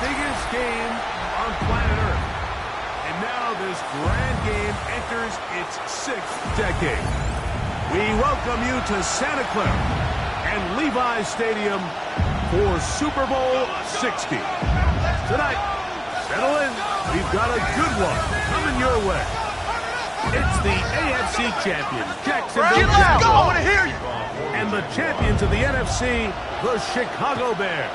Biggest game on planet Earth. And now this grand game enters its 6th decade. We welcome you to Santa Clara and Levi's Stadium for Super Bowl 60. Tonight, settle in. We've got a good one coming your way. It's the AFC champion, Jacksonville Jaguars. I want to hear you. And the champions of the NFC, the Chicago Bears.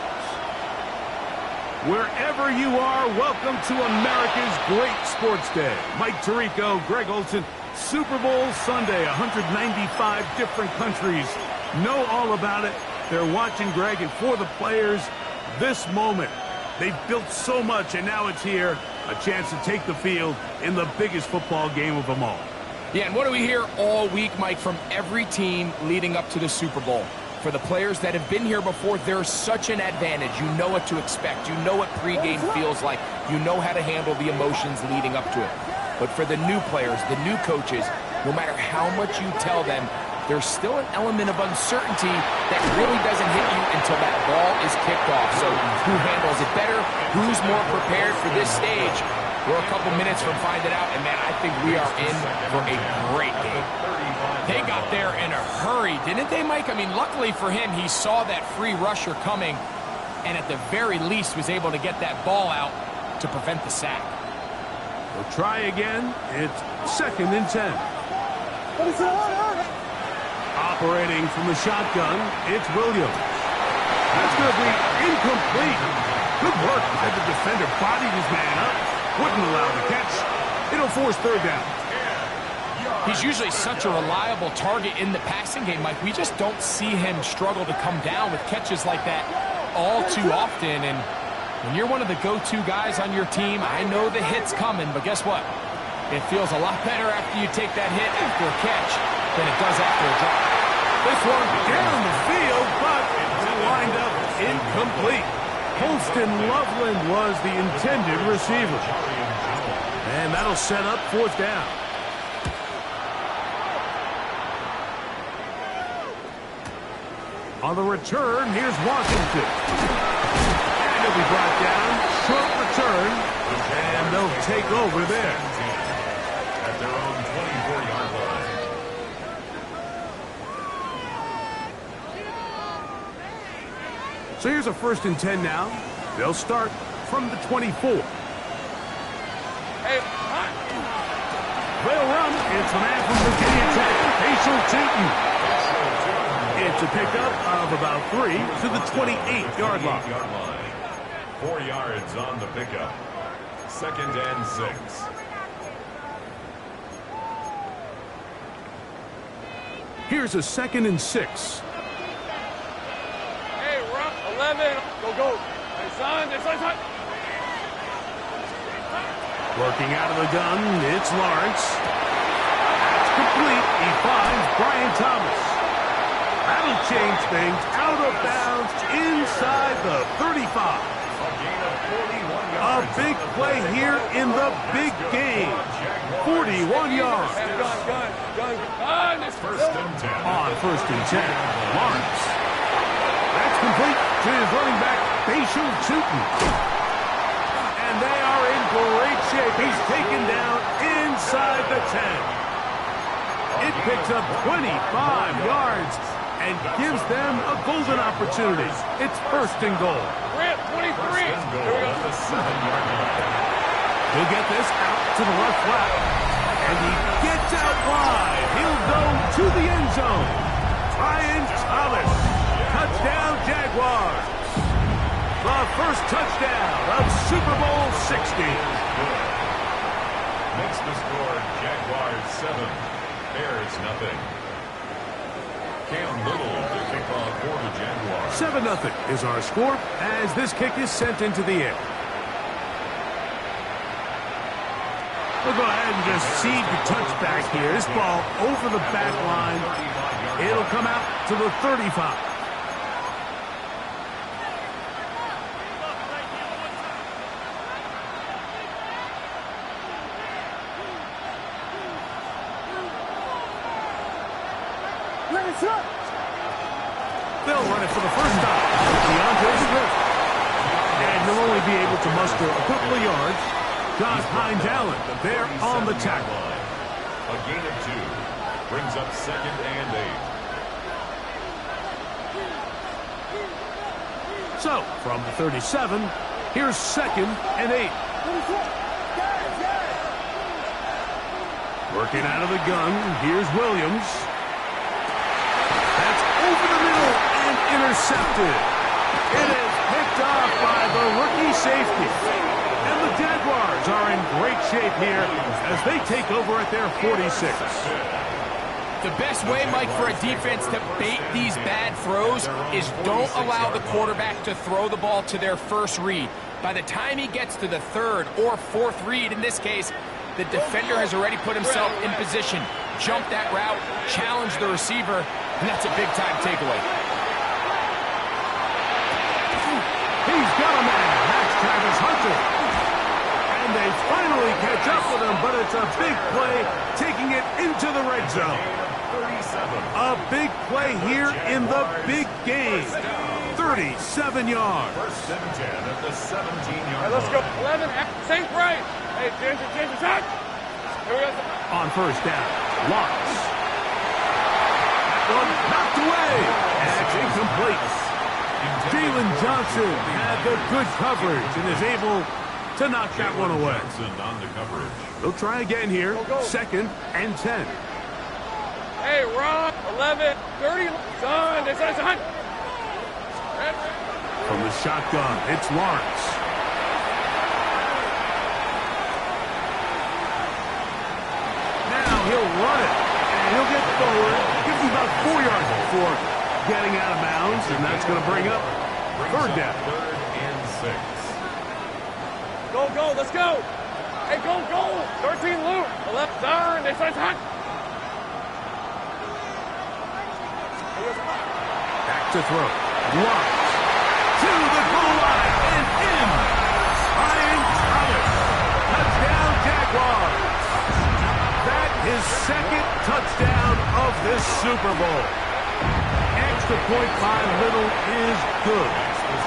Wherever you are, welcome to America's great sports day. Mike Tirico, Greg Olson, Super Bowl Sunday, 195 different countries know all about it. They're watching, Greg, and for the players, this moment. They've built so much, and now it's here, a chance to take the field in the biggest football game of them all. Yeah, and what do we hear all week, Mike, from every team leading up to the Super Bowl? For the players that have been here before, there's such an advantage. You know what to expect. You know what pregame feels like. You know how to handle the emotions leading up to it. But for the new players, the new coaches, no matter how much you tell them, there's still an element of uncertainty that really doesn't hit you until that ball is kicked off. So who handles it better? Who's more prepared for this stage? We're a couple minutes from finding out, and man, I think we are in for a great game. They got there in a hurry, didn't they, Mike? I mean, luckily for him, he saw that free rusher coming, and at the very least was able to get that ball out to prevent the sack. We'll try again. It's 2nd and 10. Operating from the shotgun, it's Williams. That's going to be incomplete. Good work as the defender bodied his man up. Wouldn't allow the catch. It'll force 3rd down. He's usually such a reliable target in the passing game, Mike. We just don't see him struggle to come down with catches like that all too often. And when you're one of the go-to guys on your team, I know the hit's coming, but guess what? It feels a lot better after you take that hit after a catch than it does after a drop. This one down the field, but it's lined up incomplete. Holston Loveland was the intended receiver. And that'll set up 4th down. On the return, here's Washington. And he'll be brought down. Short return. And they'll take over there. At their own 24-yard line. So here's a 1st and 10 now. They'll start from the 24. They'll run. It's the man from Virginia Tech, Paschal Tootin. It's a pickup of about 3 to the 28-yard line. 4 yards on the pickup. 2nd and 6. Here's a 2nd and 6. Hey, we're up 11. Go. Hey, son. Working out of the gun, it's Lawrence. That's complete. He finds Brian Thomas. That'll change things. Out of bounds inside the 35. A big play here in the big game. 41 yards. Gun. First and 10. On 1st and 10, Lawrence. That's complete to his running back, Paschal Tootin. And they are in great shape. He's taken down inside the 10. It picks up 25 yards and gives them a golden opportunity. It's 1st and goal. We're at 23. Here we go. The 7-yard line. He'll get this out to the left flat. And he gets out wide. He'll go to the end zone. Brian Thomas. Touchdown, Jaguars. The first touchdown of Super Bowl 60. Makes the score Jaguars 7, Bears nothing. Cam Little to kick off for the Jaguars. 7-0 is our score as this kick is sent into the air. We'll go ahead and just seed the touchback here. This ball over the back line. It'll come out to the 35. They'll run it for the first time. DeAndre Swift. And he'll only be able to muster a couple of yards. Josh Hines-Allen, they're on the tackle. A gain of 2. Brings up 2nd and 8. So, from the 37, here's 2nd and 8. Working out of the gun, here's Williams. That's over the middle and intercepted. It is picked off by the rookie safety. And the Jaguars are in great shape here as they take over at their 46. The best way, Mike, for a defense to bait these bad throws is don't allow the quarterback to throw the ball to their first read. By the time he gets to the 3rd or 4th read, in this case, the defender has already put himself in position, jumped that route, challenged the receiver, and that's a big-time takeaway. He's got a man. That's Travis Hunter. And they finally catch up with him, but it's a big play, taking it into the red zone. A big play here in the big game. 37 yards. 1st and 10 at the 17-yard line. Let's go. 11. Safe right. Hey, Ginger, shot. Here we go. On 1st down, Lawrence. One knocked away. And it's incomplete. Jalen Johnson had the good coverage and is able to knock that one away. On the coverage. They'll try again here. 2nd and 10. Hey, Ron. 11. 30. Son. From the shotgun, it's Lawrence. Now he'll run it, and he'll get forward. Gives him about 4 yards before getting out of bounds, and that's going to bring up 3rd down. 3rd and 6. Go. Let's go. Hey, go. 13 loop. 11. Son. Back to throw. Lawrence to the goal line and in. Brian Thomas. Touchdown, Jaguars. That is 2nd touchdown of this Super Bowl. extra point by Little is good.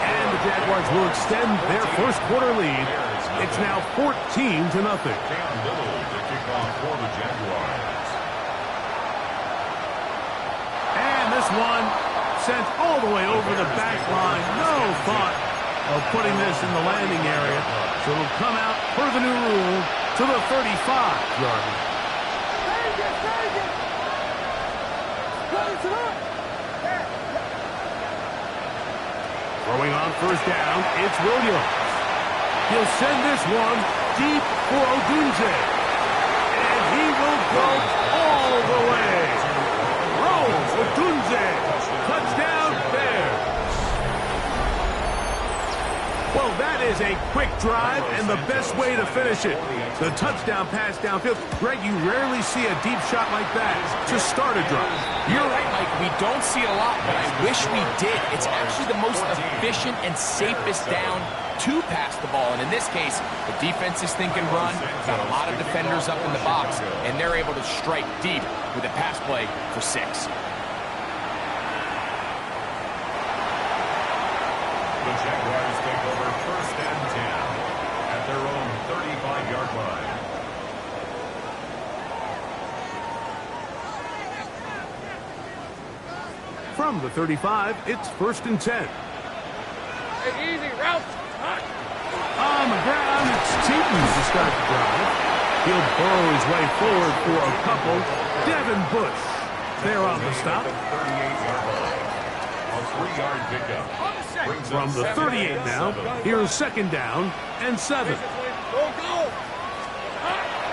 And the Jaguars will extend their first quarter lead. It's now 14-0. Cam Little to kick off for the Jaguars. And this one sent all the way over the back line. No thought of putting this in the landing area. So it'll come out per the new rule to the 35-yard line. Throwing on first down, it's Williams. He'll send this one deep for Odunze. And he will go all the way. Rolls Odunze. Touchdown Bears. Well, that is a quick drive and the best way to finish it. The touchdown pass downfield. Greg, you rarely see a deep shot like that to start a drive. You're right, Mike. We don't see it a lot, but I wish we did. It's actually the most efficient and safest down to pass the ball. And in this case, the defense is thinking run, got a lot of defenders up in the box, and they're able to strike deep with a pass play for 6. The Jaguars take over first and 10 at their own 35-yard line. From the 35, it's first and 10. Hey, easy, route. On the ground, it's Teton to start the drive. He'll burrow his way forward for a couple. Devin Bush there on the stop. 38-yard line. A 3-yard pickup. From the 38 now, here's second down and 7. Go, go.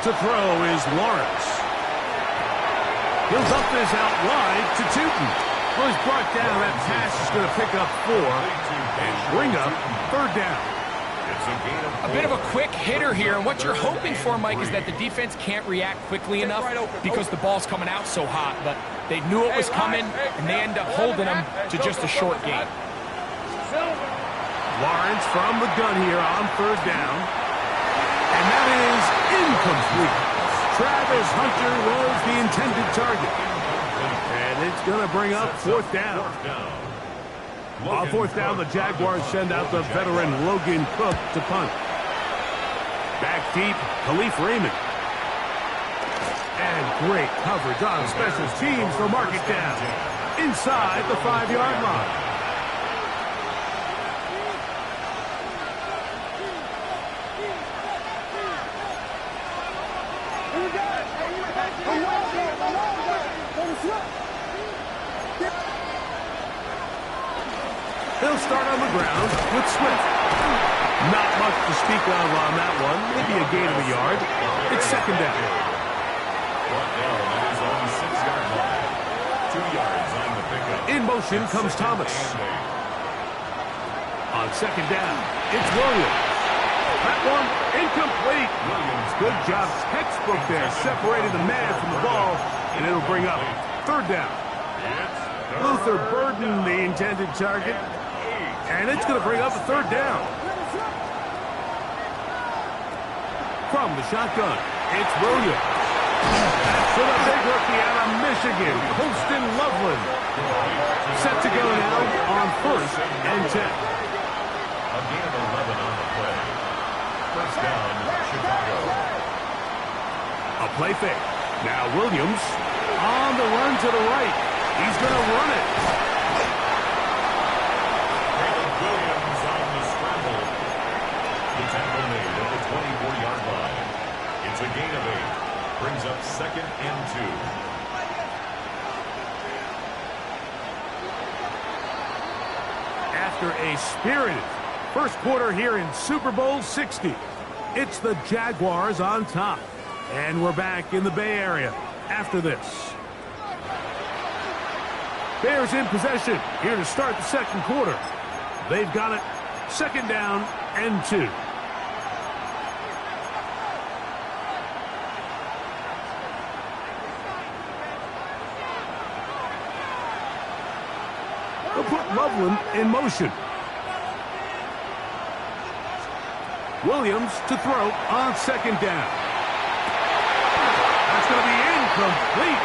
To throw is Lawrence. He'll dump this out wide to Tootin. Well, he's brought down. That pass is going to pick up 4 and bring up third down. A bit of a quick hitter here, and what you're hoping for, Mike, is that the defense can't react quickly enough because the ball's coming out so hot, but they knew it was coming, and they end up holding them to just a short gain. Lawrence from the gun here on third down, and that is incomplete. Travis Hunter was the intended target, and it's going to bring up fourth down. On fourth down, the Jaguars send out the veteran Logan Cook to punt. Back deep, Khalif Raymond. And great coverage on special teams. They'll mark it down inside the 5-yard line. He'll start on the ground with Swift. Not much to speak of on that one. Maybe a gain of a yard. It's second down. Brought down at his own 6-yard line. 2 yards on the pickup. In motion comes Thomas. On second down, it's Williams. That one incomplete. Williams, good job. Textbook there. Separated the man from the ball, and it'll bring up third down. Luther Burden, the intended target. And it's going to bring up a third down. From the shotgun, it's Williams. That's for the big rookie out of Michigan, Colston Loveland. Set to go now on first and 10. A gain of 11 on the play. First down, Chicago. A play fake. Now Williams on the run to the right. He's going to run it. Williams on the scramble. The tackle made at the 24-yard line. It's a gain of 8. Brings up second and 2. After a spirited first quarter here in Super Bowl 60, it's the Jaguars on top. And we're back in the Bay Area after this. Bears in possession here to start the second quarter. They've got it second down and 2. They'll put Loveland in motion. Williams to throw on second down. That's going to be incomplete.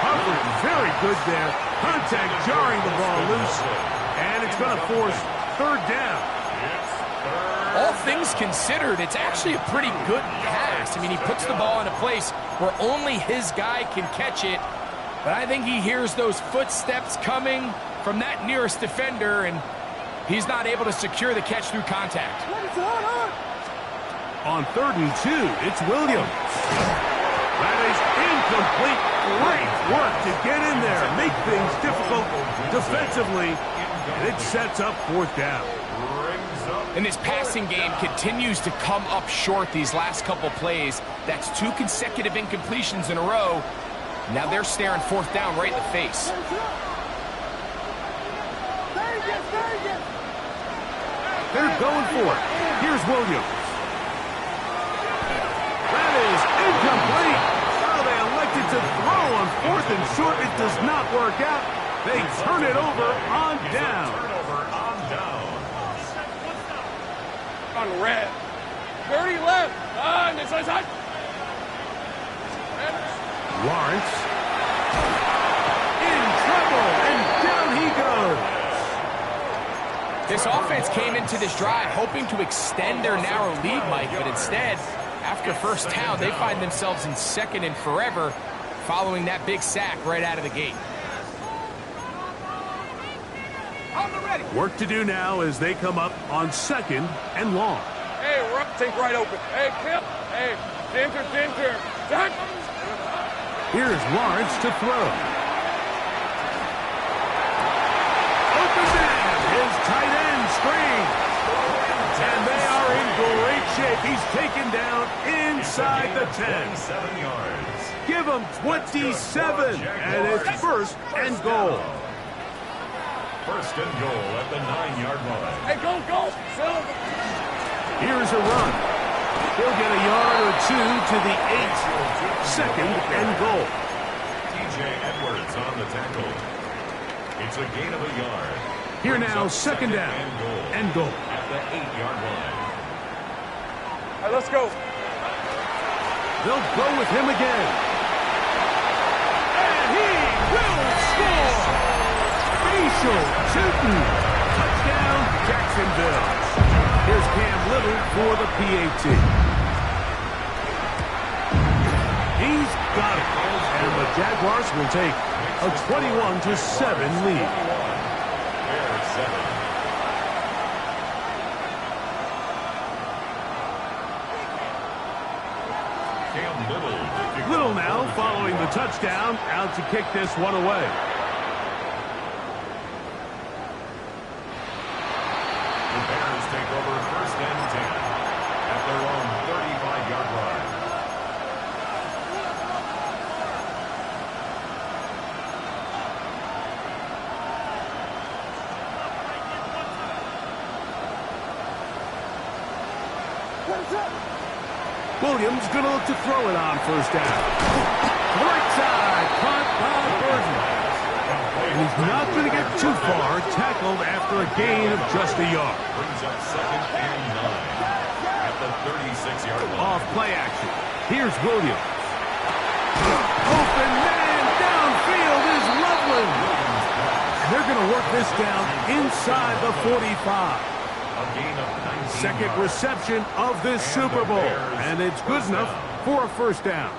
coverage, very good there. Contact jarring the ball loose, and it's going to force third down. All things considered, it's actually a pretty good pass. I mean, he puts the ball in a place where only his guy can catch it. But I think he hears those footsteps coming from that nearest defender, and he's not able to secure the catch through contact. On 3rd and 2, it's Williams. That is incomplete. Great work to get in there, make things difficult defensively, and it sets up 4th down. And this passing game continues to come up short these last couple plays. That's 2 consecutive incompletions in a row. Now they're staring 4th down right in the face. They're going for it. Here's Williams. That is incomplete. Oh, they elected to throw on 4th and short. It does not work out. They turn it over on down. On red. 30 left. On this side. Lawrence. In trouble, and down he goes. This offense came into this drive hoping to extend their narrow lead, Mike, but instead, after first down, they find themselves in 2nd and forever following that big sack right out of the gate. Work to do now as they come up on 2nd and long. Hey, take right open. Hey, Kip. Hey, Ginger. Zach. Here's Lawrence to throw. Open man, his tight end screen. And they are in great shape. He's taken down inside the 10. 7 yards. Give him 27, and it's 1st and goal. 1st and goal at the 9-yard line. Hey, go. Here's a run. He'll get a yard or 2 to the 8. 2nd and goal. TJ Edwards on the tackle. It's a gain of a yard. Here now, 2nd down and goal. At the 8-yard line. All right, let's go. They'll go with him again. And he will score! Facial Tootin. Touchdown, Jacksonville. Here's Cam Little for the PAT. He's got it. And the Jaguars will take a 21-7 lead. Bears 7. Cam Little now following the touchdown, out to kick this one away. The Bears take over 1st and 10 at their own 35-yard line. Williams going to look to throw it on 1st down. Right side, caught by Burton. And he's not going to get too far, tackled after a gain of just a yard. Brings up 2nd and 9 at the 36-yard line. Off play action. Here's Williams. Open man downfield is Loveland. They're going to work this down inside the 45. A gain of 19 Second yards. reception of this Super Bowl, and it's good enough for a 1st down.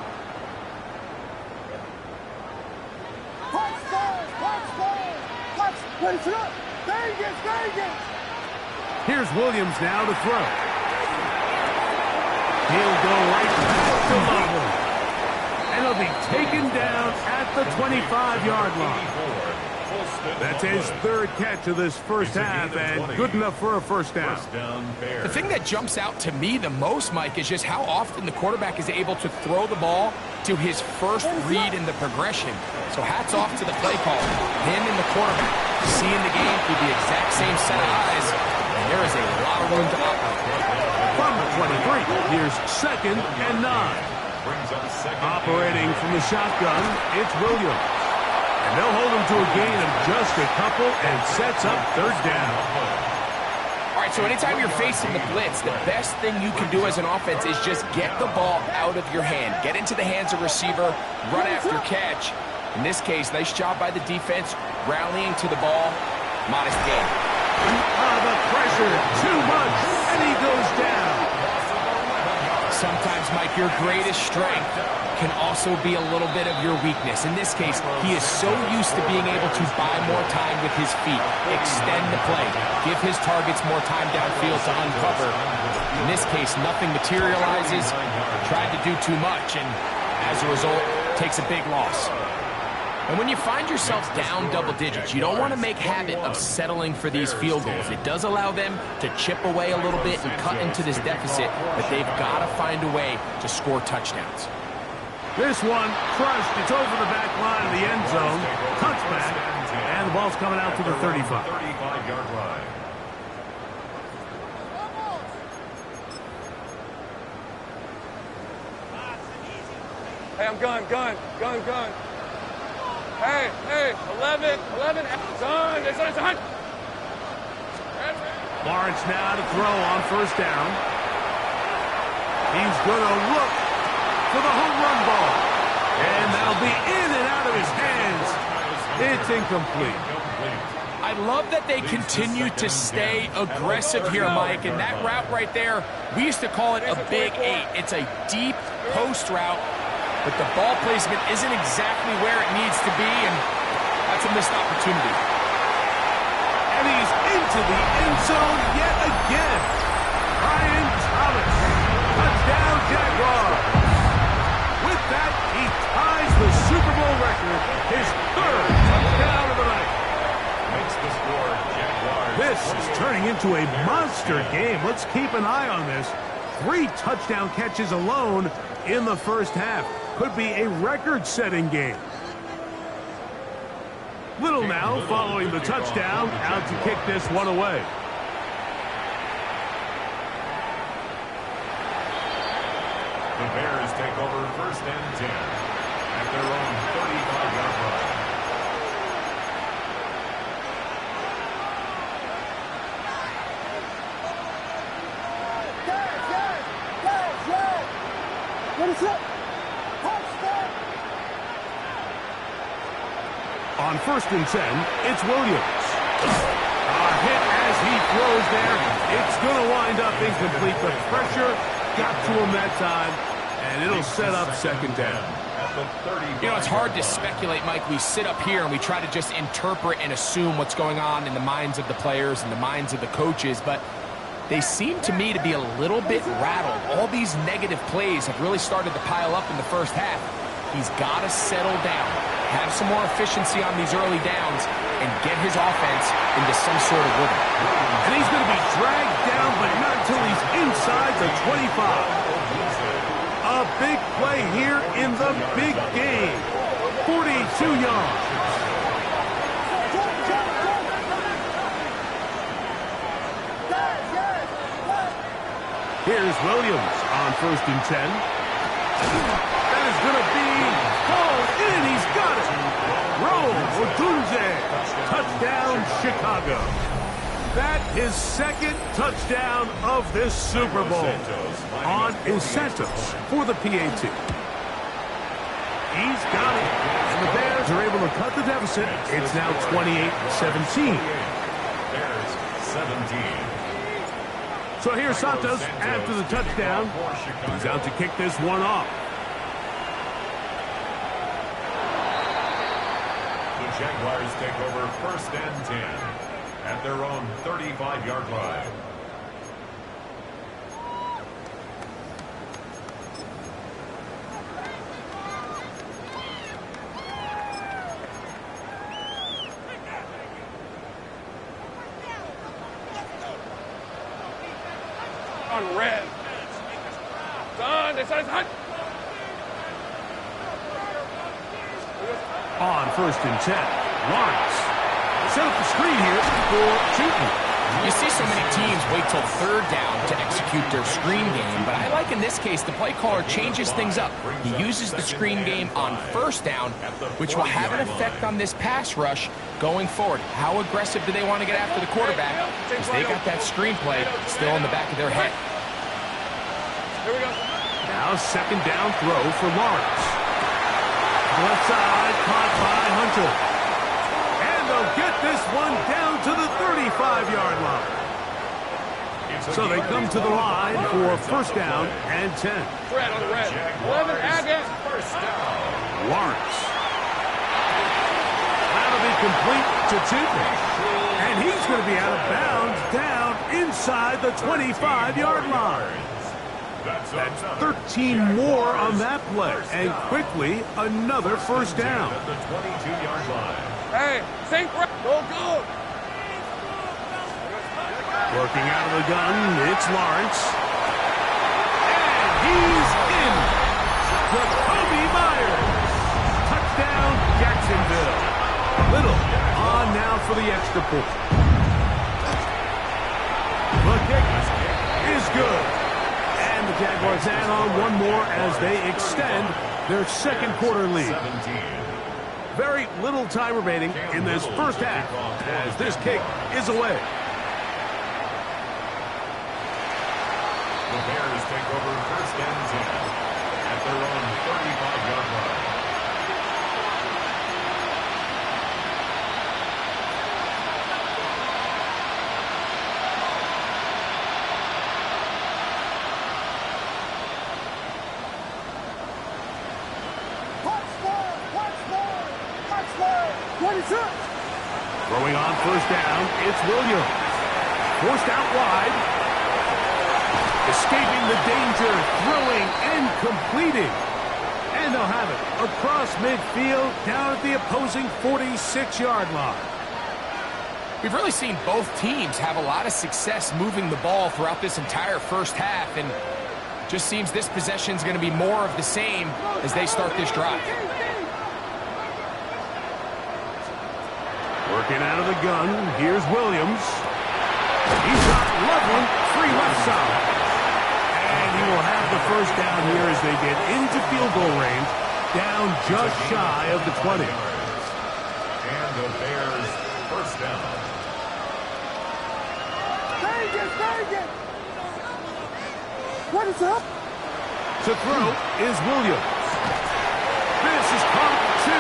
Here's Williams now to throw. He'll go right back to Loveland. And he'll be taken down at the 25-yard line. That's his 3rd catch of this first half, and good enough for a 1st down. The thing that jumps out to me the most, Mike, is just how often the quarterback is able to throw the ball to his first read in the progression. So hats off to the play caller. Him and the quarterback seeing the game through the exact same set of eyes, and there is a lot of room to operate. From the 23, here's 2nd and 9. Operating from the shotgun, it's Williams. And they'll hold him to a gain of just a couple and sets up 3rd down. All right, so anytime you're facing the blitz, the best thing you can do as an offense is just get the ball out of your hand. Get into the hands of receiver, run after catch. In this case, nice job by the defense, rallying to the ball. Modest gain. The pressure, too much, and he goes down. Sometimes, Mike, your greatest strength can also be a little bit of your weakness. In this case, he is so used to being able to buy more time with his feet, extend the play, give his targets more time downfield to uncover. In this case, nothing materializes, tried to do too much, and as a result, takes a big loss. And when you find yourself down double digits, you don't want to make habit of settling for these field goals. It does allow them to chip away a little bit and cut into this deficit, but they've got to find a way to score touchdowns. This one crushed. It's over the back line of the end zone. Touchback, and the ball's coming out to the 35. 35-yard line. Hey, I'm gun. Hey, 11, son, it's on. Lawrence now to throw on first down. He's going to look for the home run ball. And that'll be in and out of his hands. It's incomplete. I love that they continue to stay aggressive here, Mike, and that route right there, we used to call it a big 8. It's a deep post route, but the ball placement isn't exactly where it needs to be, and that's a missed opportunity. And he's into the end zone yet again. Brian Thomas, touchdown Jaguars. With that, he ties the Super Bowl record, his 3rd touchdown of the night. Makes the score Jaguars. This is turning into a monster game. Let's keep an eye on this. 3 touchdown catches alone in the first half. Could be a record-setting game. Little now following the touchdown, out to kick this one away. The Bears take over 1st and 10 at their own 35-yard line. On 1st and 10, it's Williams. A hit as he throws there. It's going to wind up incomplete. The pressure got to him that time, and it'll set up 2nd down. You know, it's hard to speculate, Mike. We sit up here and we try to just interpret and assume what's going on in the minds of the players and the minds of the coaches, but they seem to me to be a little bit rattled. All these negative plays have really started to pile up in the first half. He's got to settle down, have some more efficiency on these early downs, and get his offense into some sort of rhythm. And he's going to be dragged down, but not until he's inside the 25. A big play here in the big game. 42 yards. Here's Williams on 1st and 10. That is going to be hauled in. He's got it. Rome Odunze. Touchdown, Chicago. That is 2nd touchdown of this Super Bowl on Santos for the PAT. He's got it. And the Bears are able to cut the deficit. It's now 28-17. Bears 17. So here's Santos after the touchdown. He's out to kick this one off. The Jaguars take over 1st and 10 at their own 35-yard line. On red. Son, it's hot. On 1st and 10, Lawrence. Set up the screen here for shooting. You see so many teams wait till 3rd down to execute their screen game, but I like in this case the play caller changes things up. He uses the screen game on 1st down, which will have an effect on this pass rush going forward. How aggressive do they want to get after the quarterback? Because they got that screen play still in the back of their head. Here we go. Now 2nd down throw for Lawrence. Left side, caught by Hunter. And they'll get this one down to the 35-yard line. So they come to the line for first down and 10. Red on the red. 11, again. First down. Lawrence. That'll be complete to Toothman. And he's going to be out of bounds down inside the 25-yard line. That's 13 more on that play. And quickly, another first down. At the 22-yard line. Hey, sink right. Go, go. Working out of the gun, it's Lawrence. And he's in. Jakobi Meyers. Touchdown, Jacksonville. Little on now for the extra point. The kick is good. And the Jaguars add on one more as they extend their second quarter lead. 17. Very little time remaining in this first half as this kick is away. The Bears take over first and 10 at their own 35-yard line. Throwing on first down, it's Williams. Forced out wide. Escaping the danger, throwing and completing. And they'll have it across midfield down at the opposing 46-yard line. We've really seen both teams have a lot of success moving the ball throughout this entire first half, and just seems this possession is going to be more of the same as they start this drive. Working out of the gun, here's Williams. He's got Loveland, free left side. And he will have the first down here as they get into field goal range, down just shy of the 20. And the Bears first down. What is up? To throw is Williams. This is caught 2.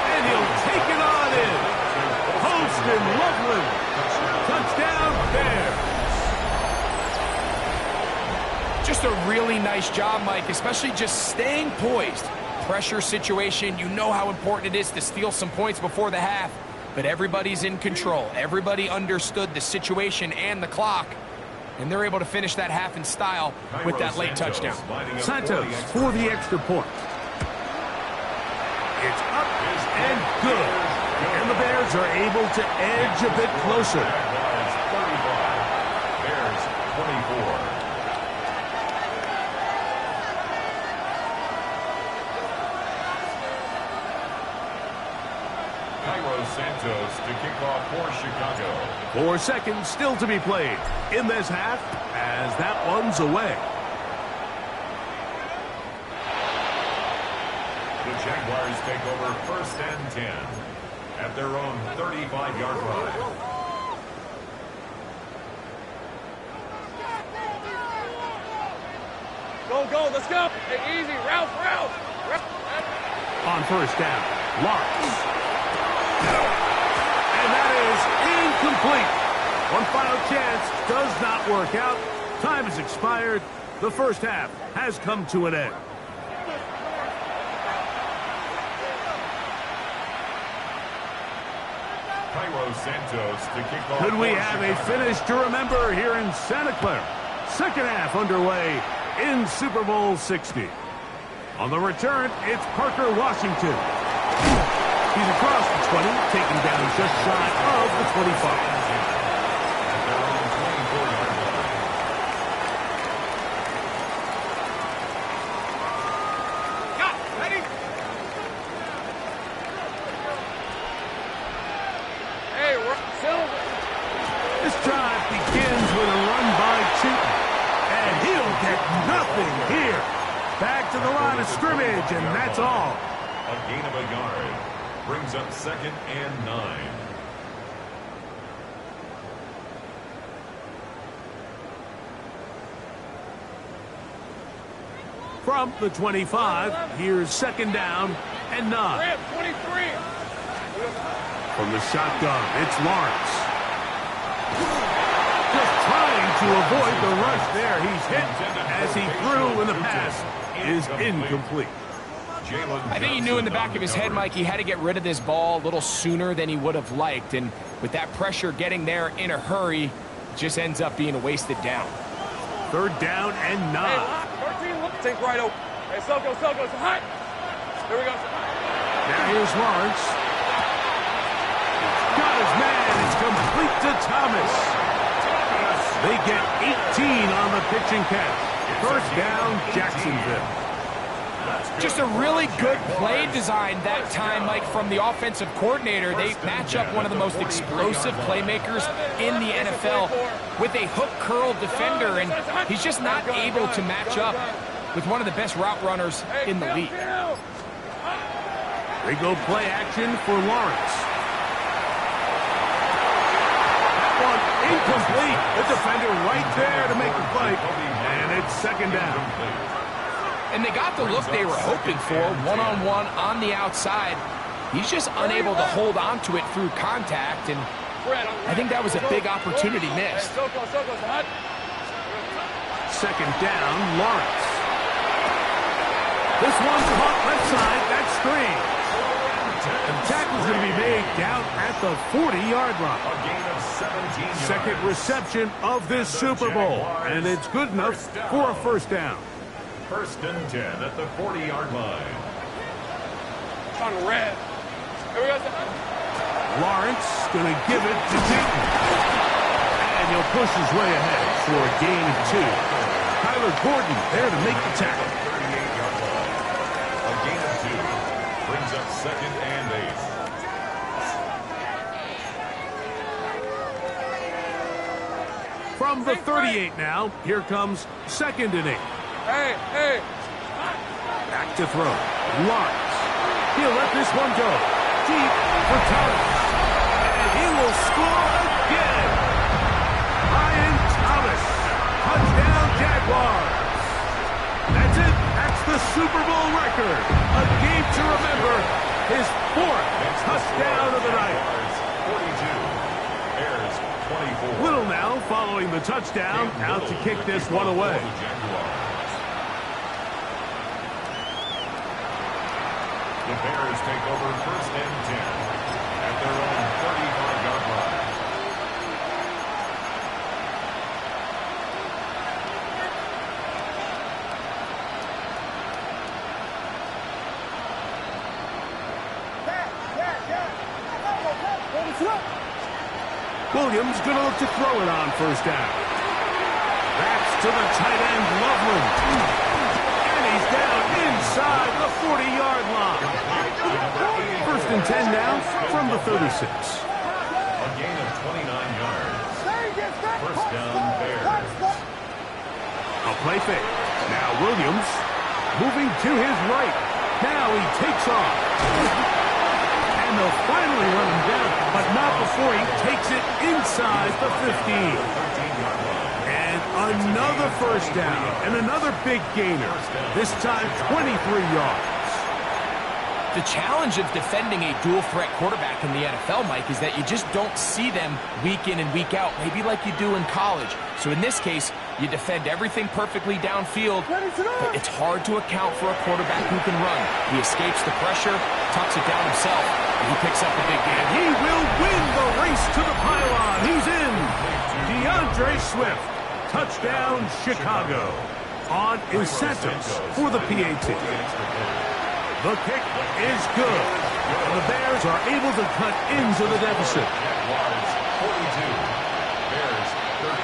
And he'll take it on in. Post and Loveland. Touchdown, Bears. Just a really nice job, Mike, especially just staying poised. Pressure situation, you know how important it is to steal some points before the half, but everybody's in control. Everybody understood the situation and the clock, and they're able to finish that half in style with that late touchdown. Santos for the extra point. It's up and good. And the Bears are able to edge a bit closer. Jaguars 35. Bears 24. Cairo Santos to kick off for Chicago. 4 seconds still to be played in this half as that one's away. The Jaguars take over first and 10 at their own 35-yard line. Go, go, let's go. Hey, easy, Ralph. On first down, Lawrence. And that is incomplete. One final chance does not work out. Time has expired. The first half has come to an end. Cairo Santos to kick off. Could we for have a Chicago. finish to remember here in Santa Clara? Second half underway in Super Bowl 60. On the return, it's Parker Washington. He's across the 20, taken down just shy of the 25. At their own 24-yard line. Ready? Hey, Silver. This drive begins with a run by Tootin. And he'll get nothing here. Back to the line of scrimmage, and that's all. A gain of a yard brings up second and 9. From the 25, here's second down and 9. Ramp 23. From the shotgun, it's Lawrence. Just trying to avoid the rush there. He's hit as he threw, and the pass is incomplete. I think he knew in the back of his head, Mike, he had to get rid of this ball a little sooner than he would have liked. And with that pressure getting there in a hurry, it just ends up being a wasted down. 3rd down and 9. Hey, 13, look. Think right open. Hey, Soko, it's hot. Here we go. Now here's Lawrence. Got his man. It's complete to Thomas. They get 18 on the pitching catch. 1st down, Jacksonville. Just a really good play design that time, Mike, from the offensive coordinator. They match up one of the most explosive playmakers in the NFL with a hook curl defender, and he's just not able to match up with one of the best route runners in the league. They go play action for Lawrence. That one incomplete. The defender right there to make the play, and it's 2nd down. And they got the look they were hoping for, one-on-one on the outside. He's just unable to hold on to it through contact, and I think that was a big opportunity missed. 2nd down, Lawrence. This one's caught left side. That's screen. The tackle's going to be made down at the 40-yard line. A gain of 17 yards. 2nd reception of this Super Bowl, and it's good enough for a 1st down. 1st and 10 at the 40-yard line. On red. Here we go. Lawrence going to give it to Dayton. And he'll push his way ahead for a gain of 2. Tyler Gordon there to make the tackle. 38-yard line. A gain of 2 brings up 2nd and 8. From the 38 now, here comes 2nd and 8. Hey. Back to throw. Lawrence. He'll let this one go. Deep for Thomas. And he will score again. Ryan Thomas. Touchdown Jaguars. That's it. That's the Super Bowl record. A game to remember. His 4th touchdown of the night. 42. Bears 24. Little now following the touchdown. Out to kick this one away. The Bears take over 1st and 10 at their own 35-yard line. Williams going to look to throw it on 1st down. That's to the tight end, Loveland. And he's down inside the 40-yard line. 1st and 10 now from the 36. A gain of 29 yards. 1st down, Bears. A play fake. Now Williams moving to his right. Now he takes off. And they'll finally run him down, but not before he takes it inside the 15. And another 1st down and another big gainer. This time 23 yards. The challenge of defending a dual-threat quarterback in the NFL, Mike, is that you just don't see them week in and week out, maybe like you do in college. So in this case, you defend everything perfectly downfield, but it's hard to account for a quarterback who can run. He escapes the pressure, tucks it down himself, and he picks up a big gain. He will win the race to the pylon. He's in. DeAndre Swift. Touchdown, Chicago. On incentives for the PAT. The kick is good. And the Bears are able to cut into the deficit. Jaguars 42. Bears 31.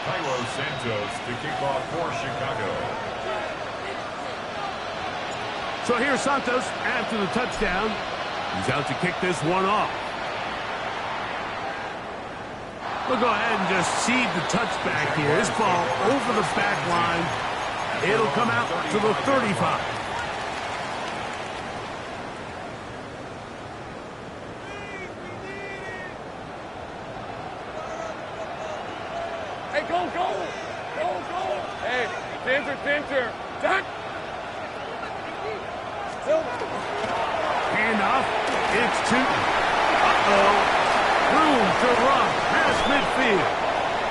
Cairo Santos to kick off for Chicago. So here's Santos after the touchdown. He's out to kick this one off. We'll go ahead and just seed the touchback here. This ball over the back line. It'll come out to the 35. Hey, go. Hey. Ginger. Done. Handoff. It's Tootin. Uh-oh. Room to run past midfield.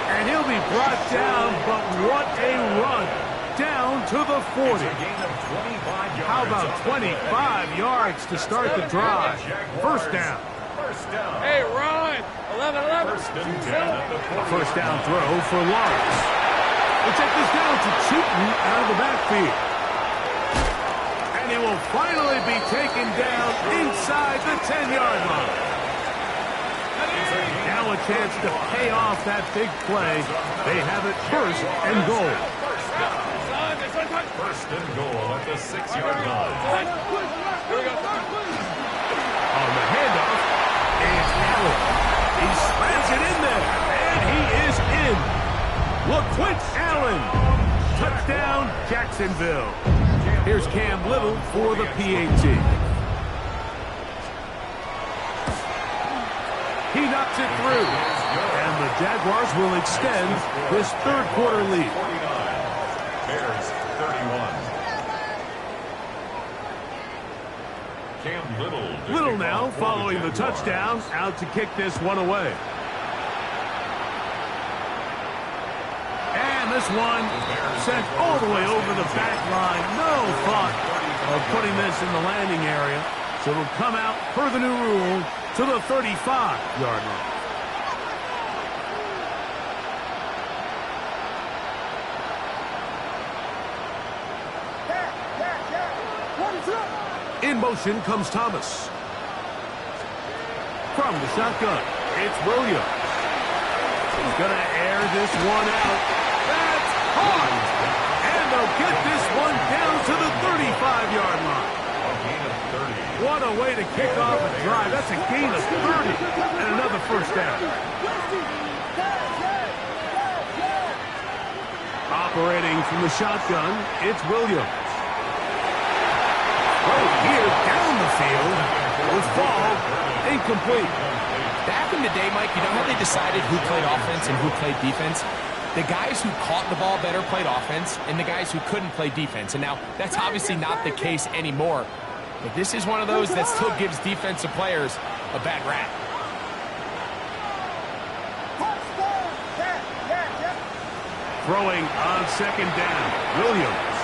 And he'll be brought down, but what a run. Down to the 40. How about 25 yards to start the drive? First down. Hey, run. 11. First down throw for Lawrence. We'll check this down to Tootin out of the backfield. And he will finally be taken down inside the 10-yard line. Now a chance to pay off that big play. They have it first and goal. First and goal at the 6-yard line. On the handoff, it's Allen. He slams it in there, and he is in. LaQuint Allen. Touchdown, Jacksonville. Here's Cam Little for the PAT. He knocks it through, and the Jaguars will extend this third-quarter lead. 49. Bears 31. Cam Little. Little now following the touchdown, out to kick this one away. And this one sent all the way over the back line. No thought of putting this in the landing area. So it'll come out per the new rule to the 35-yard line. In motion comes Thomas. From the shotgun, it's Williams. He's going to air this one out. That's hard. And they'll get this one down to the 35-yard line. A gain of 30. What a way to kick off a drive. That's a gain of 30 and another first down. Operating from the shotgun, it's Williams. Right here down the field will fall incomplete. Back in the day, Mike, you know how they decided who played offense and who played defense? The guys who caught the ball better played offense, and the guys who couldn't play defense. And now, that's obviously not the case anymore. But this is one of those that still gives defensive players a bad rap. Throwing on second down, Williams.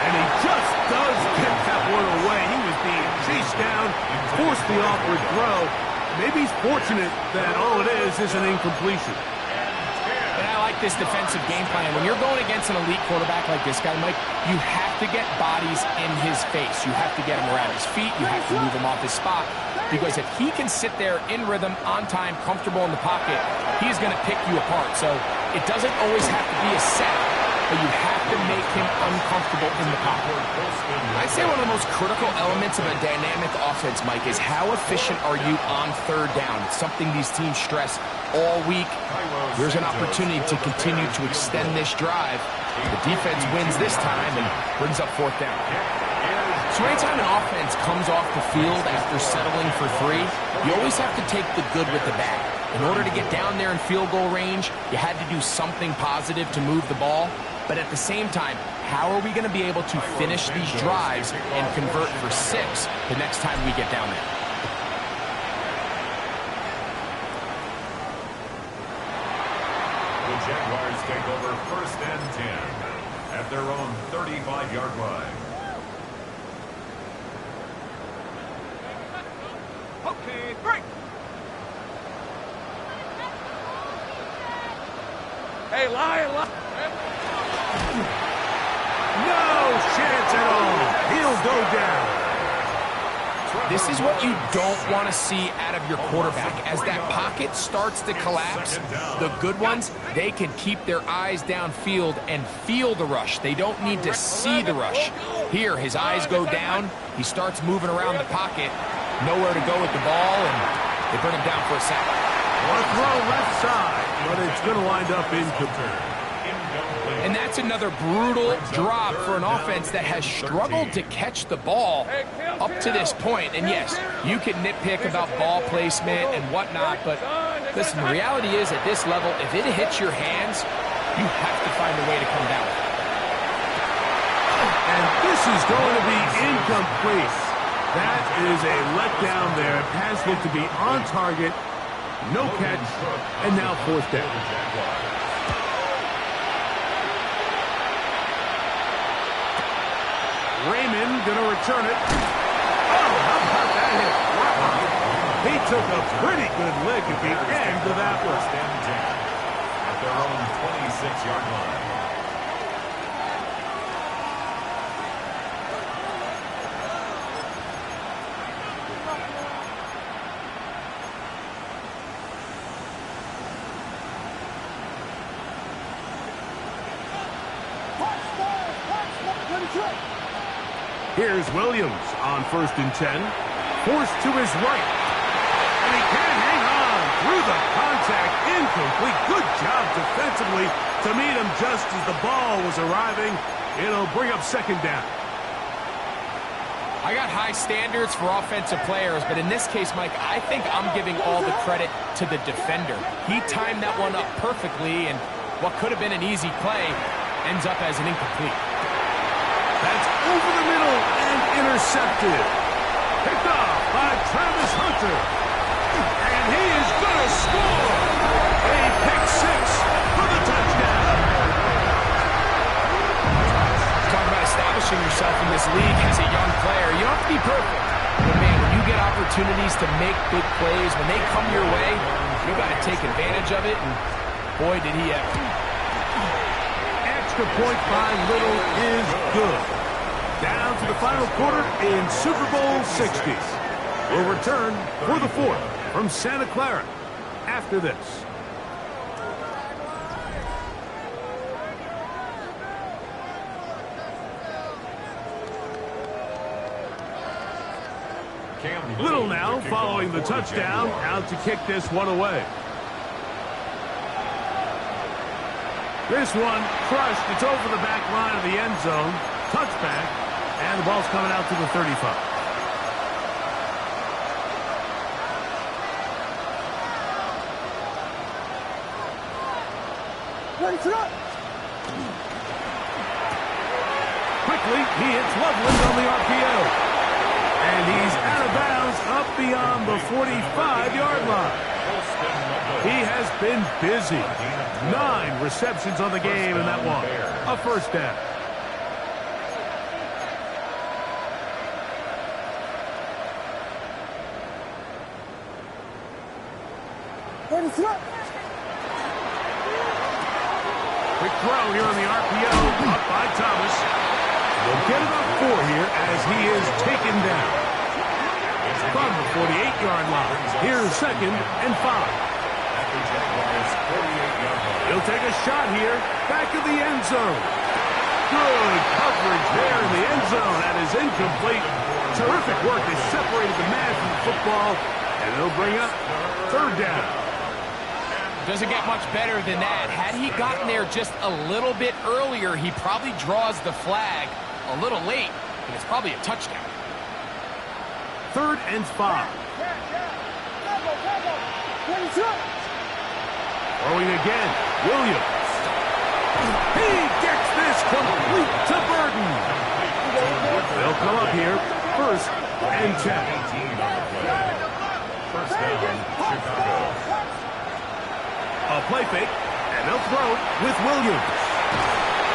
And he just does get that one away. He was being chased down, forced the awkward throw. Maybe he's fortunate that all it is an incompletion. And I like this defensive game plan. When you're going against an elite quarterback like this guy, Mike, you have to get bodies in his face. You have to get him around his feet. You have to move him off his spot. Because if he can sit there in rhythm, on time, comfortable in the pocket, he's going to pick you apart. So it doesn't always have to be a sack, but you have to make him uncomfortable in the pocket. I'd say one of the most critical elements of a dynamic offense, Mike, is how efficient are you on third down. It's something these teams stress all week. Here's an opportunity to continue to extend this drive. The defense wins this time and brings up fourth down. So anytime an offense comes off the field after settling for three, you always have to take the good with the bad. In order to get down there in field goal range, you had to do something positive to move the ball. But at the same time, how are we going to be able to finish these drives and convert for 6 the next time we get down there? The Jaguars take over first and 10 at their own 35-yard line. Okay, break. Hey, Lion. No chance at all. He'll go down. This is what you don't want to see out of your quarterback. As that pocket starts to collapse, the good ones, they can keep their eyes downfield and feel the rush. They don't need to see the rush. Here, his eyes go down. He starts moving around the pocket. Nowhere to go with the ball, and they bring him down for a sack. Want to throw left side, but it's going to wind up incomplete. And that's another brutal drop for an offense that has struggled to catch the ball up to this point. And yes, you can nitpick about ball placement and whatnot, but listen, the reality is at this level, if it hits your hands, You have to find a way to come down with it. And this is going to be incomplete. That is a letdown there. Pass looked to be on target. No catch. And now fourth down. Raymond going to return it. Oh, how about that hit? Wow. He took a pretty good lick at the end of that one. At their own 26-yard line. Here's Williams on 1st and 10. Forced to his right. And he can't hang on through the contact. Incomplete. Good job defensively to meet him just as the ball was arriving. It'll bring up 2nd down. I got high standards for offensive players, but in this case, Mike, I think I'm giving all the credit to the defender. He timed that one up perfectly, and what could have been an easy play ends up as an incomplete. That's over the middle and intercepted. Picked off by Travis Hunter. And he is going to score. A pick six for the touchdown. Talk about establishing yourself in this league as a young player. You don't have to be perfect. But, man, when you get opportunities to make big plays, when they come your way, you got to take advantage of it. And, boy, did he ever. Extra point by Little is good. Down to the final quarter in Super Bowl 60. We'll return for the 4th from Santa Clara after this. Little now following the touchdown, out to kick this one away. This one crushed. It's over the back line of the end zone. Touchback, and the ball's coming out to the 35. Quickly, he hits Loveland on the RPO. And he's out of bounds up beyond the 45-yard line. He has been busy. 9 receptions on the game in that one. A first down. Quick throw here on the RPO, up by Thomas. They'll get about 4 here as he is taken down. From the 48-yard line, here's 2nd and 5. He'll take a shot here, back of the end zone. Good coverage there in the end zone. That is incomplete. Terrific work. They separated the man from the football, and they'll bring up 3rd down. Doesn't get much better than that. Had he gotten there just a little bit earlier, he probably draws the flag a little late, and it's probably a touchdown. 3rd and 5. Throwing again, Williams. He gets this complete to Burton. They'll come up here, 1st and 10. First down, Chicago. A play fake, and they'll throw it with Williams.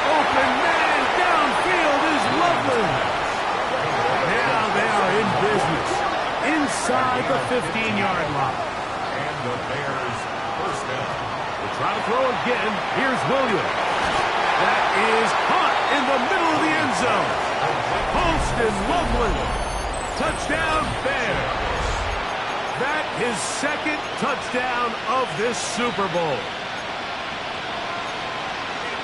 Open man downfield is Loveland. Now they are in business inside the 15-yard line. And the Bears first down. They'll try to throw again. Here's Williams. That is caught in the middle of the end zone. Holston Loveland. Touchdown Bears. That is 2nd touchdown of this Super Bowl.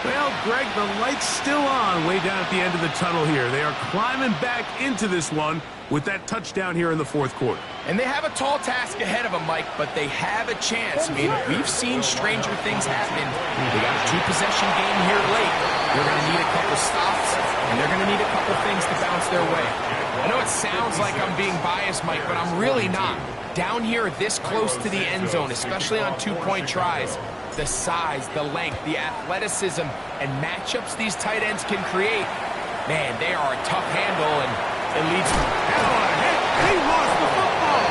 Well, Greg, the light's still on way down at the end of the tunnel here. They are climbing back into this one with that touchdown here in the 4th quarter. And they have a tall task ahead of them, Mike, but they have a chance. I mean, we've seen stranger things happen. They got a 2-possession game here late. They're going to need a couple stops, and they're going to need a couple things to bounce their way. I know it sounds like I'm being biased, Mike, but I'm really not. Down here this close to the end zone, especially on 2-point tries, the size, the length, the athleticism, and matchups these tight ends can create, man, they are a tough handle, and it leads to... He lost the football!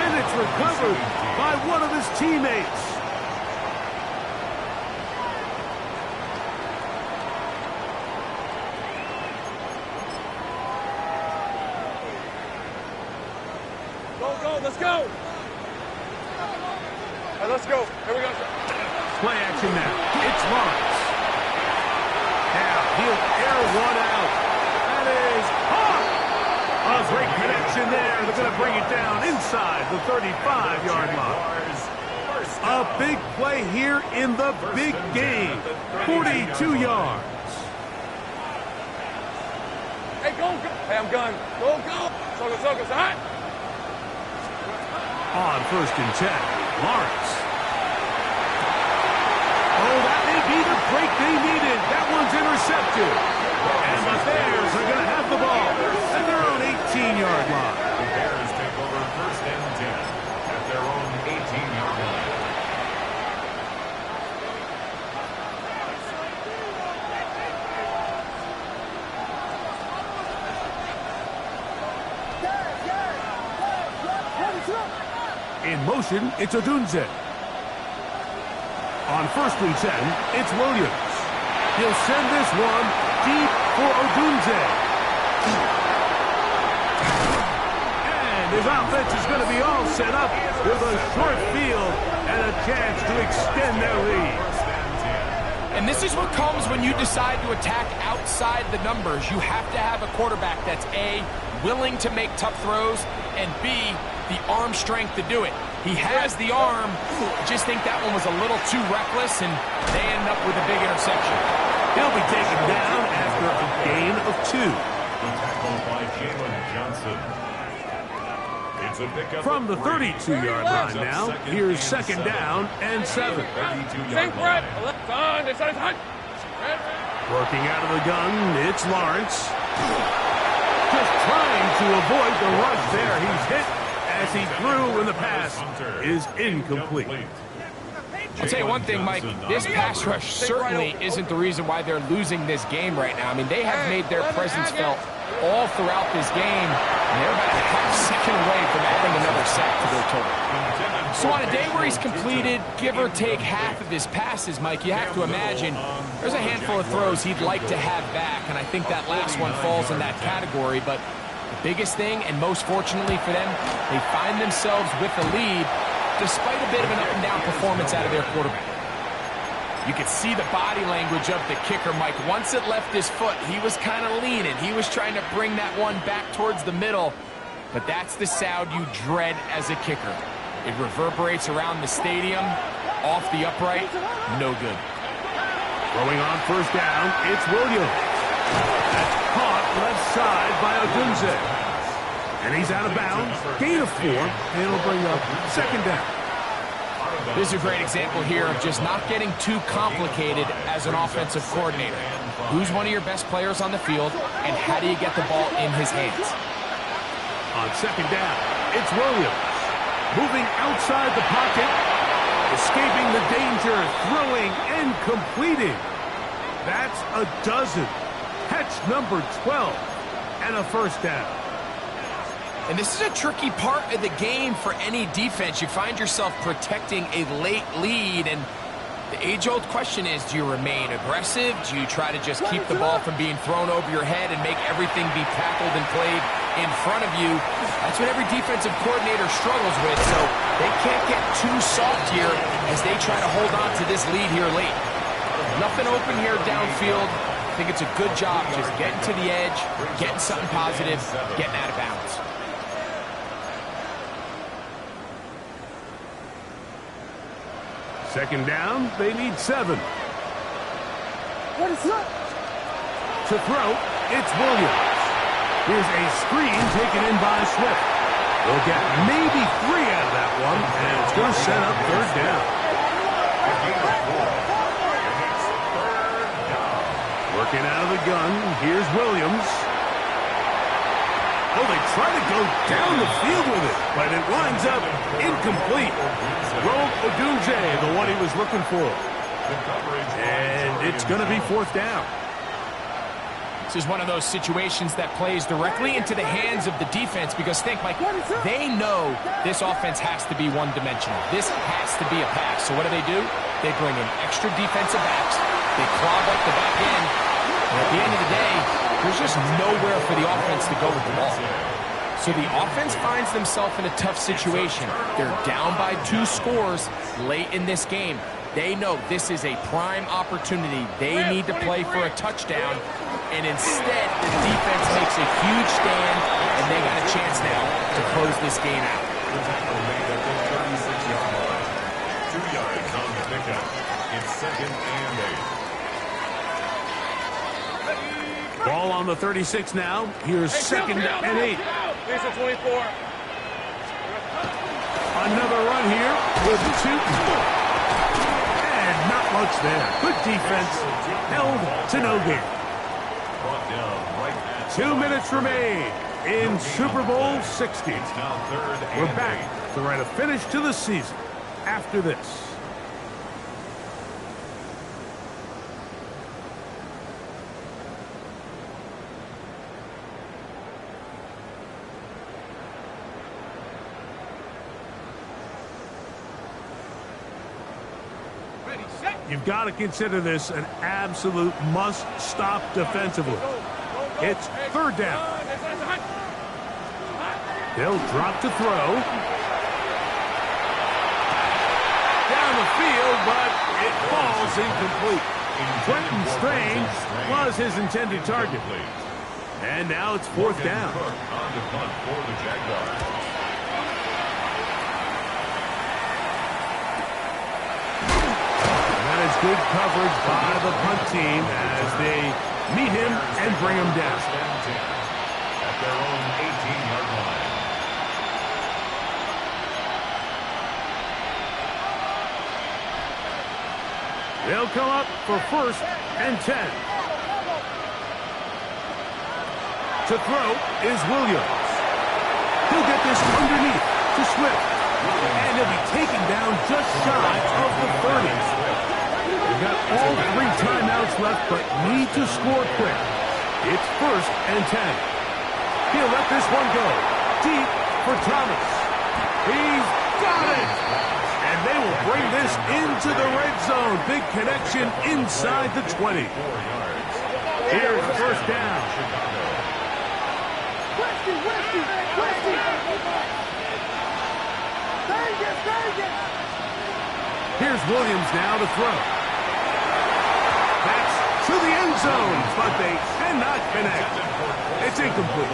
And it's recovered by one of his teammates. Let's go. Hey, let's go. Here we go. Play action now. It's Lawrence. Now he'll air one out. That is hard. A great connection there. They're going to bring it down inside the 35-yard line. A big play here in the big game. 42 yards. Hey, go. Hey, I'm gone. Go. Soka, hot. On 1st and 10, Lawrence. Oh, that may be the break they needed. That one's intercepted. And the Bears are going to have the ball at their own 18-yard line. The Bears take over 1st and 10 at their own 18-yard line. In motion, it's Odunze. On 1st and 10, it's Williams. He'll send this one deep for Odunze. And his offense is going to be all set up with a short field and a chance to extend their lead. And this is what comes when you decide to attack outside the numbers. You have to have a quarterback that's A, willing to make tough throws, and B, the arm strength to do it. He has the arm. I just think that one was a little too reckless, and they end up with a big interception. He'll be taken down after a gain of 2. The tackle by Jalen Johnson. It's a pickup from the 32-yard line now. Here's 2nd down and 7. Working out of the gun, it's Lawrence. Just trying to avoid the rush there. He's hit as he threw, and the pass is incomplete. I'll tell you one thing, Mike, this pass rush certainly isn't the reason why they're losing this game right now. I mean, they have made their presence felt all throughout this game, and they're about a half-second away from adding another sack to their total. So on a day where he's completed, give or take half of his passes, Mike, you have to imagine there's a handful of throws he'd like to have back, and I think that last one falls in that category. But the biggest thing, and most fortunately for them, they find themselves with the lead despite a bit of an up-and-down performance out of their quarterback. You could see the body language of the kicker, Mike. Once it left his foot, he was kind of leaning. He was trying to bring that one back towards the middle. But that's the sound you dread as a kicker. It reverberates around the stadium, off the upright, no good. Throwing on 1st down, it's Williams. That's caught left side by Odunze. And he's out of bounds. Gain of 4, and it'll bring up 2nd down. This is a great example here of just not getting too complicated as an offensive coordinator. Who's one of your best players on the field, and how do you get the ball in his hands? On 2nd down, it's Williams. Moving outside the pocket, escaping the danger, throwing and completing. That's a dozen. Catch number 12 and a 1st down. And this is a tricky part of the game for any defense. You find yourself protecting a late lead, and the age-old question is, do you remain aggressive? Do you try to just keep the ball from being thrown over your head and make everything be tackled and played in front of you? That's what every defensive coordinator struggles with, so they can't get too soft here as they try to hold on to this lead here late. Nothing open here downfield. I think it's a good job just getting to the edge, getting something positive, getting out of bounds. Second down, they need 7. What is that? To throw, it's Williams. Here's a screen taken in by Swift. They'll get maybe 3 out of that one, and it's going to set up 3rd down. Working out of the gun, here's Williams. Oh, they try to go down the field with it, but it winds up incomplete. Thrown Odunze, the one he was looking for. And it's going to be fourth down. This is one of those situations that plays directly into the hands of the defense because think, Mike, they know this offense has to be one-dimensional. This has to be a pass. So what do? They bring in extra defensive backs. They clog up the back end. And at the end of the day, there's just nowhere for the offense to go with the ball. So the offense finds themselves in a tough situation. They're down by 2 scores late in this game. They know this is a prime opportunity. They need to play for a touchdown. And instead, the defense makes a huge stand, and they got a chance now to close this game out. The tackle made at the 36-yard line. 2 yards on the pickup. It's 2nd and 8. Ball on the 36 now. Here's 2nd and 8. Here's the 24. Another run here with 2. And not much there. Good defense. Held to no gain. 2 minutes remain in Super Bowl 60. We're back to write a finish to the season after this. You've got to consider this an absolute must-stop defensively. It's 3rd down. They'll drop to throw. Down the field, but it falls incomplete. Quentin Strange was his intended target. And now it's 4th down. On the punt for the Jaguars. Good coverage by the punt team as they meet him and bring him down. At their own 18-yard line. They'll come up for 1st and 10. To throw is Williams. He'll get this underneath to Swift. And he'll be taken down just shy of the 30. We've got all 3 timeouts left, but need to score quick. It's 1st and 10. He'll let this one go. Deep for Thomas. He's got it! And they will bring this into the red zone. Big connection inside the 20. Here's 1st down. Here's Williams now to throw. That's to the end zone, but they cannot connect. It's incomplete.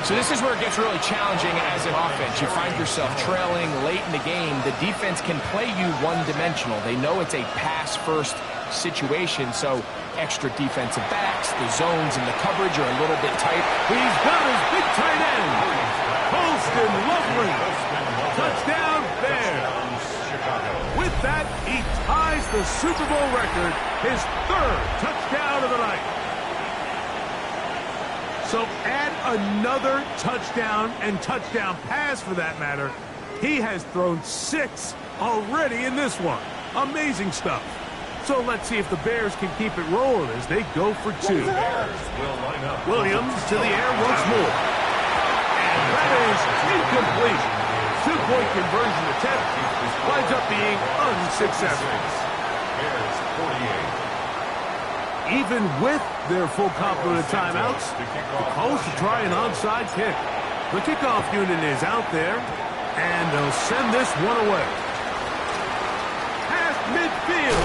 So this is where it gets really challenging as an offense. You find yourself trailing late in the game. The defense can play you one-dimensional. They know it's a pass-first situation, so extra defensive backs, the zones and the coverage are a little bit tight. He's got his big tight end. Holston Lovely. Touchdown Bears. With that, he ties the Super Bowl record, his 3rd touchdown of the night. So add another touchdown and touchdown pass for that matter. He has thrown 6 already in this one. Amazing stuff. So let's see if the Bears can keep it rolling as they go for 2. Williams to the air once more. And that is incomplete. 2-point conversion attempt winds up being unsuccessful. Bears 48. Even with their full complement of timeouts, the Colts to try an onside kick. The kickoff unit is out there, and they'll send this one away. Past midfield.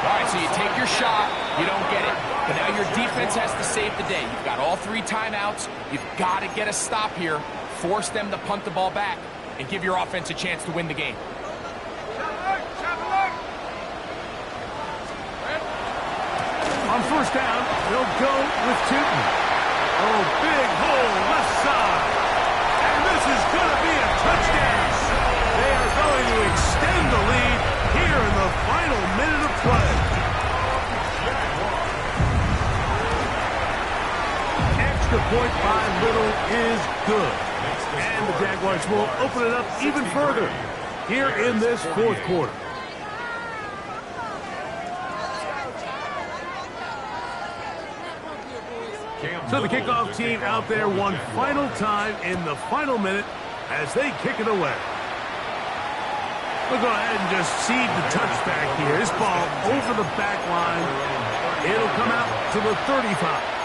All right, so you take your shot, you don't get it. But now your defense has to save the day. You've got all 3 timeouts. You've got to get a stop here. Force them to punt the ball back and give your offense a chance to win the game. On 1st down, they'll go with Tootin. Oh, big hole left side. And this is going to be a touchdown. They are going to extend the lead here in the final minute of play. Extra point by Little is good. And the Jaguars will open it up even further here in this fourth quarter. So the kickoff team out there one final time in the final minute as they kick it away. We'll go ahead and just seed the touchback here. This ball over the back line. It'll come out to the 35.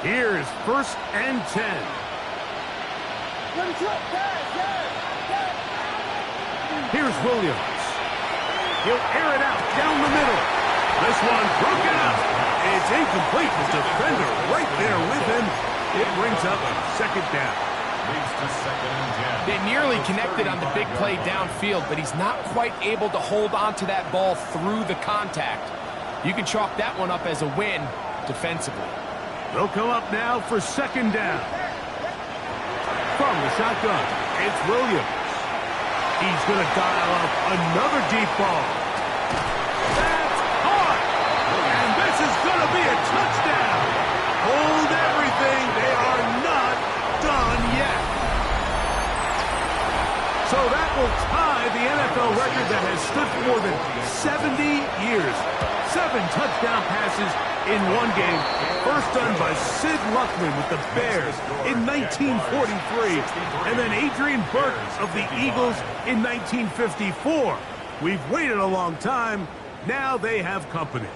Here's 1st and 10. Here's Williams. He'll air it out down the middle. This one broken up. It's incomplete. The defender right there with him. It brings up 2nd down. Leads to 2nd and 10. They nearly connected on the big play downfield, but he's not quite able to hold on to that ball through the contact. You can chalk that one up as a win defensively. They'll come up now for 2nd down. From the shotgun, it's Williams. He's going to dial up another deep ball. That's hard. And this is going to be a touchdown. Hold everything. They are not done yet. So that will tie the NFL record that has stood for more than 70 years. 7 touchdown passes in one game. First done by Sid Luckman with the Bears in 1943. And then Adrian Burton of the Eagles in 1954. We've waited a long time. Now they have company.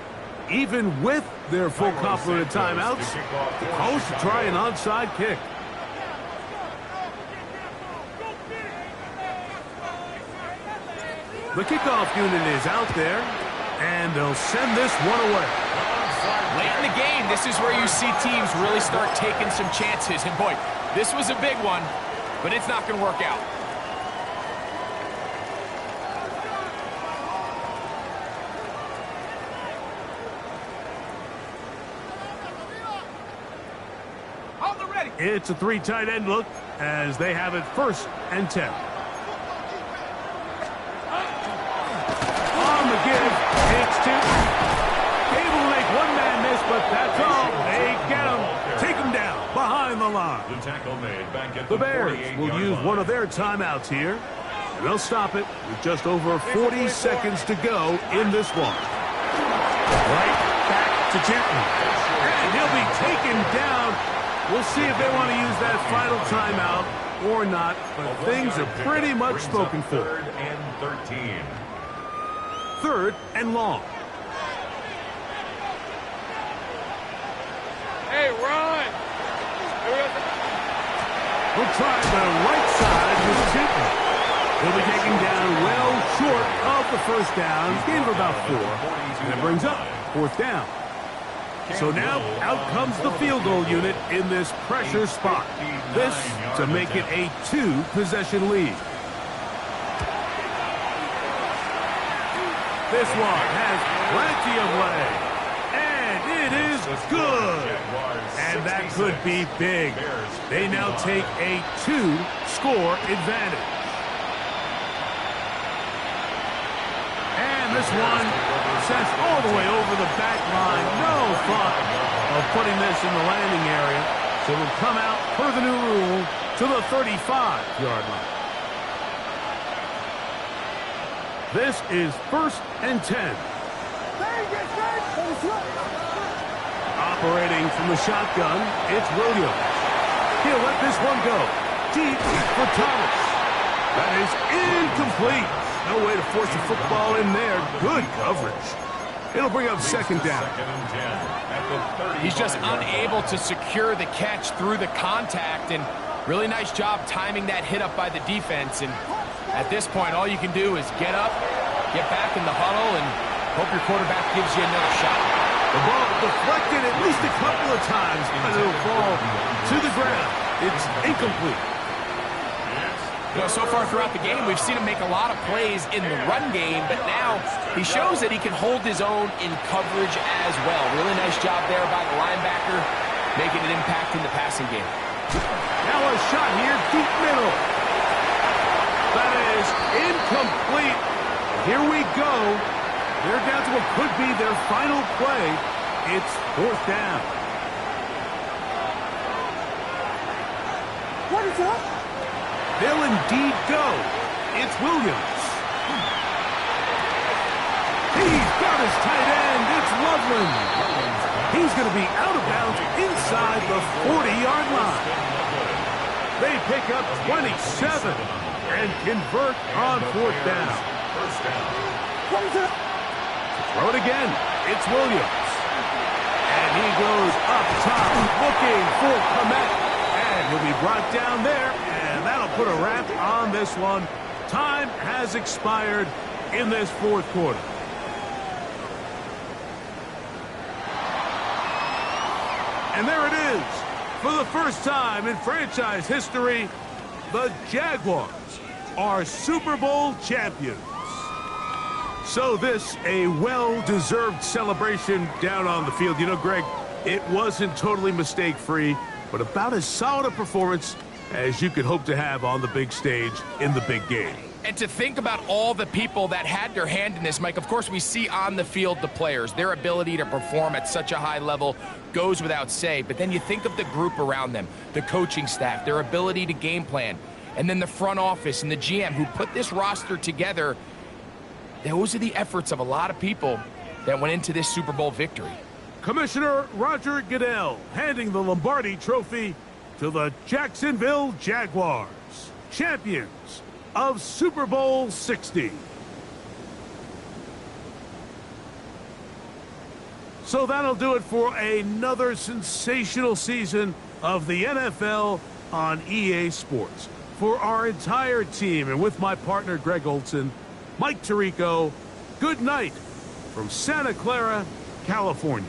Even with their full complement of timeouts, the Colts to try an onside kick. The kickoff unit is out there, and they'll send this one away. Late in the game, this is where you see teams really start taking some chances. And boy, this was a big one, but it's not going to work out. It's a 3 tight end look as they have it 1st and 10. On the give, it's 2. Able to make one man miss, but that's all. They get him, take him down behind the line. The tackle made back at The Bears will use one of their timeouts here, and they'll stop it with just over 40 seconds to go in this one. Right back to Chapman, and he'll be taken down. We'll see if they want to use that final timeout or not, but things are pretty much spoken for. 3rd and 13. 3rd and long. Hey, run! We'll try the right side with Chapman. He'll be taken down well short of the 1st down. He's gained about 4, and it brings up 4th down. So now out comes the field goal unit in this pressure spot. This to make it a 2-possession lead. This one has plenty of leg. And it is good. And that could be big. They now take a 2-score advantage. And this one sent all the way over the back line. No thought of putting this in the landing area. So it'll come out, per the new rule, to the 35-yard line. This is 1st and 10. Operating from the shotgun, it's Williams. He'll let this one go. Deep for Thomas. That is incomplete. No way to force the football in there. Good coverage. It'll bring up 2nd down. 2nd and 10 at the 30. He's just unable to secure the catch through the contact, and really nice job timing that hit up by the defense. And at this point, all you can do is get up, get back in the huddle, and hope your quarterback gives you another shot. The ball deflected at least a couple of times, but it'll fall to the ground. It's incomplete. You know, so far throughout the game, we've seen him make a lot of plays in the run game, but now he shows that he can hold his own in coverage as well. Really nice job there by the linebacker, making an impact in the passing game. Now a shot here, deep middle. That is incomplete. Here we go. They're down to what could be their final play. It's fourth down. What is up? They'll indeed go. It's Williams. He's got his tight end. It's Loveland. He's going to be out of bounds inside the 40-yard line. They pick up 27 and convert on fourth down. What is up? Throw it again. It's Williams. And he goes up top looking for Kmet. And he'll be brought down there. And that'll put a wrap on this one. Time has expired in this fourth quarter. And there it is. For the first time in franchise history, the Jaguars are Super Bowl champions. So this, a well-deserved celebration down on the field. You know, Greg, it wasn't totally mistake-free, but about as solid a performance as you could hope to have on the big stage in the big game. And to think about all the people that had their hand in this, Mike, of course we see on the field the players. Their ability to perform at such a high level goes without say. But then you think of the group around them, the coaching staff, their ability to game plan, and then the front office and the GM who put this roster together. Those are the efforts of a lot of people that went into this Super Bowl victory. Commissioner Roger Goodell handing the Lombardi Trophy to the Jacksonville Jaguars, champions of Super Bowl 60. So that'll do it for another sensational season of the NFL on EA Sports. For our entire team and with my partner Greg Olson, Mike Tirico, good night from Santa Clara, California.